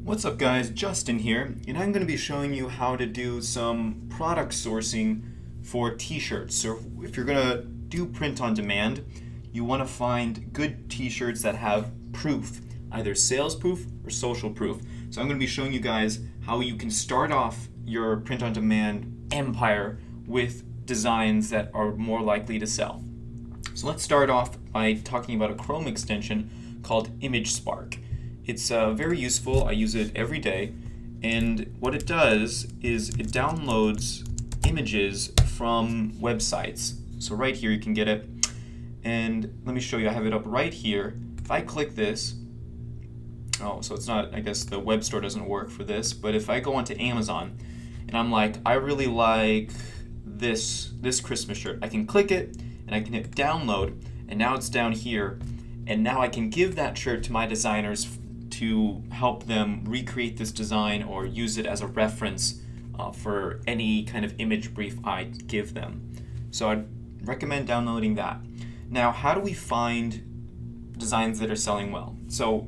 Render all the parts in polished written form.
What's up guys, Justin here, and I'm going to be showing you how to do some product sourcing for t-shirts. So if you're going to do print on demand, you want to find good t-shirts that have proof, either sales proof or social proof. So I'm going to be showing you guys how you can start off your print on demand empire with designs that are more likely to sell. So let's start off by talking about a Chrome extension called Image Spark. It's very useful. I use it every day, and what it does is it downloads images from websites. So right here you can get it, and let me show you. I have it up right here. If I click this, so it's not, I guess the web store doesn't work for this, but if I go onto Amazon and I'm like, I really like this Christmas shirt, I can click it and I can hit download, and now it's down here, and now I can give that shirt to my designers to help them recreate this design or use it as a reference for any kind of image brief I give them. So I'd recommend downloading that. Now, how do we find designs that are selling well? So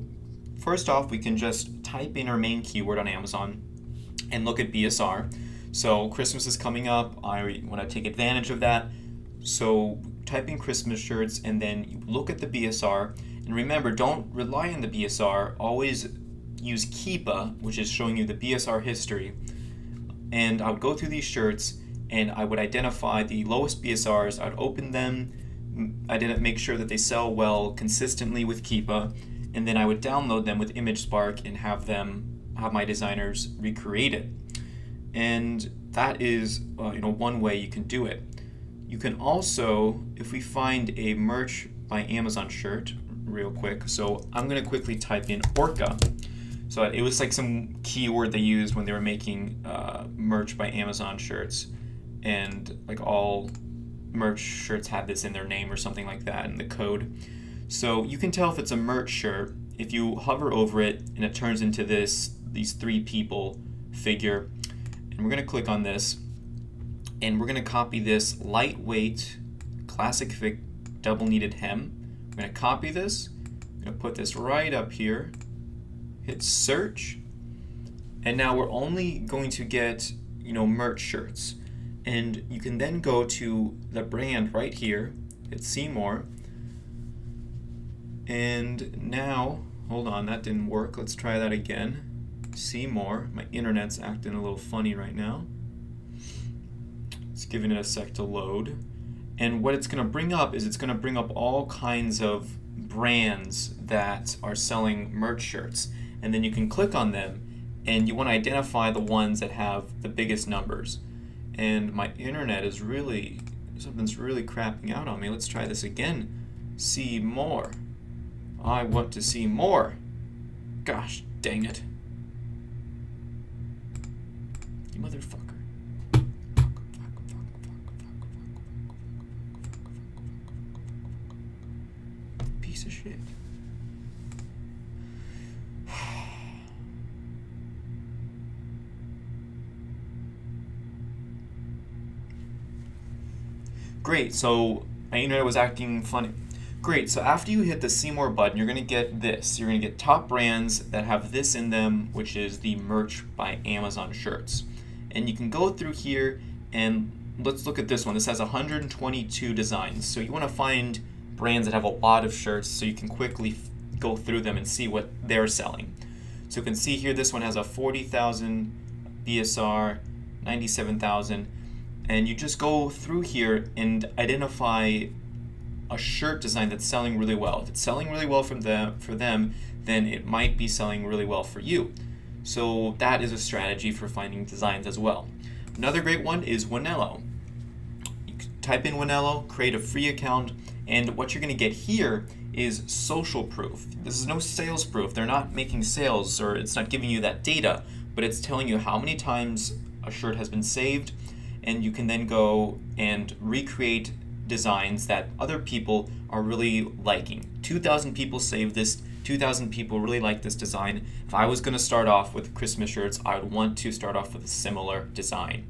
first off, we can just type in our main keyword on Amazon and look at BSR. So Christmas is coming up. I want to take advantage of that. So type in Christmas shirts and then you look at the BSR. And remember, don't rely on the BSR. Always use Keepa, which is showing you the BSR history. And I would go through these shirts and I would identify the lowest BSRs. I'd open them. I didn't make sure that they sell well consistently with Keepa. And then I would download them with Image Spark and have my designers recreate it. And that is one way you can do it. You can also, if we find a merch by Amazon shirt, real quick. So I'm going to quickly type in Orca. So it was like some keyword they used when they were making merch by Amazon shirts. And like all merch shirts had this in their name or something like that in the code. So you can tell if it's a merch shirt if you hover over it and it turns into these three people figure. And we're going to click on this. And we're going to copy this lightweight classic fit double kneaded hem. I'm going to copy this, I'm going to put this right up here, hit search, and now we're only going to get, merch shirts. And you can then go to the brand right here, hit see more, and now, hold on, that didn't work, let's try that again. See more, my internet's acting a little funny right now. It's giving it a sec to load. And what it's going to bring up is it's going to bring up all kinds of brands that are selling merch shirts. And then you can click on them and you want to identify the ones that have the biggest numbers. And my internet is something's really crapping out on me. Let's try this again. See more. I want to see more. Gosh dang it. You motherfucker. Piece of shit. Great, so my internet was acting funny. Great, so after you hit the see more button, you're going to get this. You're going to get top brands that have this in them, which is the merch by Amazon shirts. And you can go through here and let's look at this one. This has 122 designs. So you want to find brands that have a lot of shirts so you can quickly go through them and see what they're selling. So you can see here this one has a 40,000 BSR, 97,000, and you just go through here and identify a shirt design that's selling really well. If it's selling really well for them, then it might be selling really well for you. So that is a strategy for finding designs as well. Another great one is Wanello. You can type in Wanello, create a free account, and what you're going to get here is social proof. This is no sales proof. They're not making sales, or it's not giving you that data, but it's telling you how many times a shirt has been saved, and you can then go and recreate designs that other people are really liking. 2,000 people saved this. 2,000 people really like this design. If I was going to start off with Christmas shirts, I would want to start off with a similar design.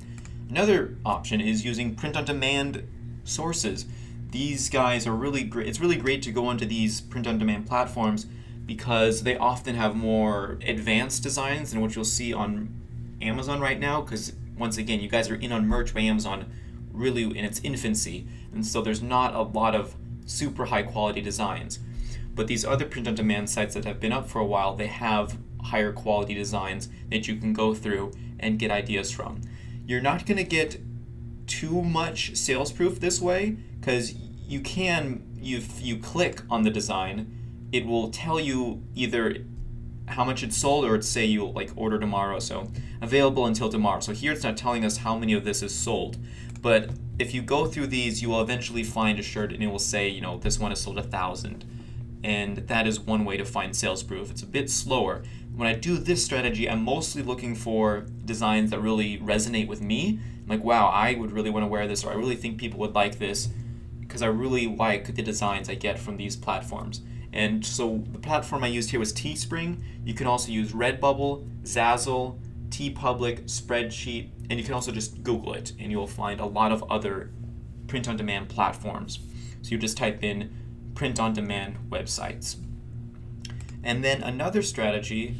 Another option is using print-on-demand sources. These guys are really great. It's really great to go onto these print-on-demand platforms because they often have more advanced designs than what you'll see on Amazon right now, because once again, you guys are in on merch by Amazon really in its infancy, and so there's not a lot of super high quality designs. But these other print-on-demand sites that have been up for a while, they have higher quality designs that you can go through and get ideas from. You're not going to get too much sales proof this way, because you can, if you click on the design, it will tell you either how much it's sold, or it's say you like order tomorrow, so available until tomorrow. So here it's not telling us how many of this is sold, but if you go through these, you will eventually find a shirt and it will say, you know, this one is sold 1,000, and that is one way to find sales proof. It's a bit slower. When I do this strategy, I'm mostly looking for designs that really resonate with me. I'm like, wow, I would really want to wear this, or I really think people would like this, because I really like the designs I get from these platforms. And so the platform I used here was Teespring. You can also use Redbubble, Zazzle, TeePublic, Spreadsheet, and you can also just Google it, and you'll find a lot of other print-on-demand platforms. So you just type in print-on-demand websites. And then another strategy,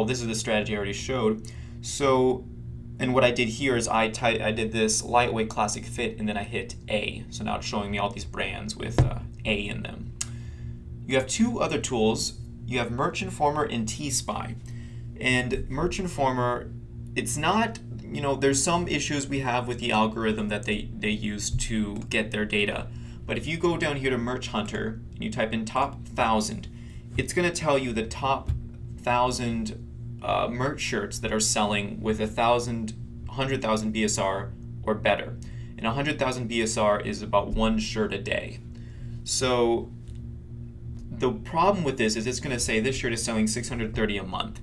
this is the strategy I already showed. So, and what I did here is I did this lightweight classic fit, and then I hit A. So now it's showing me all these brands with A in them. You have two other tools. You have Merch Informer and T-Spy. And Merch Informer, it's not, there's some issues we have with the algorithm that they use to get their data. But if you go down here to Merch Hunter and you type in top 1,000, it's going to tell you the top 1,000 merch shirts that are selling with 100,000 BSR or better. And 100,000 BSR is about one shirt a day. So the problem with this is it's going to say this shirt is selling 630 a month.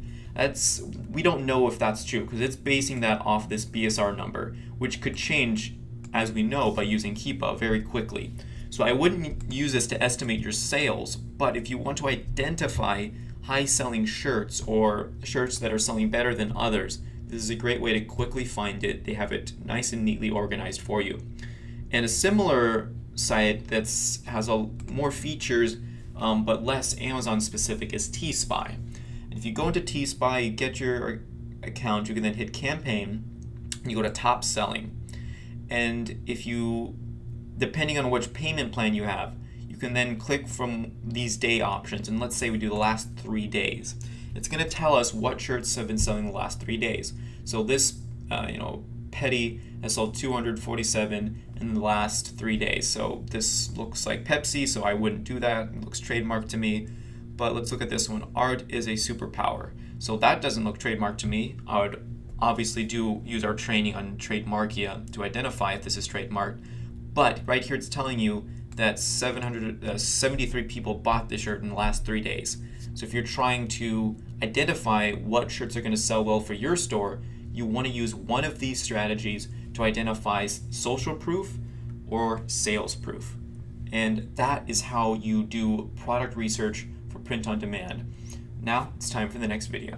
We don't know if that's true, because it's basing that off this BSR number, which could change, as we know, by using Keepa very quickly. So I wouldn't use this to estimate your sales, but if you want to identify high-selling shirts or shirts that are selling better than others, this is a great way to quickly find it. They have it nice and neatly organized for you. And a similar site that has more features but less Amazon specific is T-Spy. And if you go into T-Spy, you get your account, you can then hit campaign, and you go to top selling. And if you, depending on which payment plan you have, you can then click from these day options, and let's say we do the last 3 days. It's going to tell us what shirts have been selling the last 3 days. So this, Petty has sold 247 in the last 3 days. So this looks like Pepsi, so I wouldn't do that. It looks trademarked to me. But let's look at this one. Art is a superpower. So that doesn't look trademarked to me. I would obviously use our training on Trademarkia to identify if this is trademarked. But right here it's telling you that 773 people bought this shirt in the last 3 days. So if you're trying to identify what shirts are going to sell well for your store, you want to use one of these strategies to identify social proof or sales proof. And that is how you do product research for print on demand. Now it's time for the next video.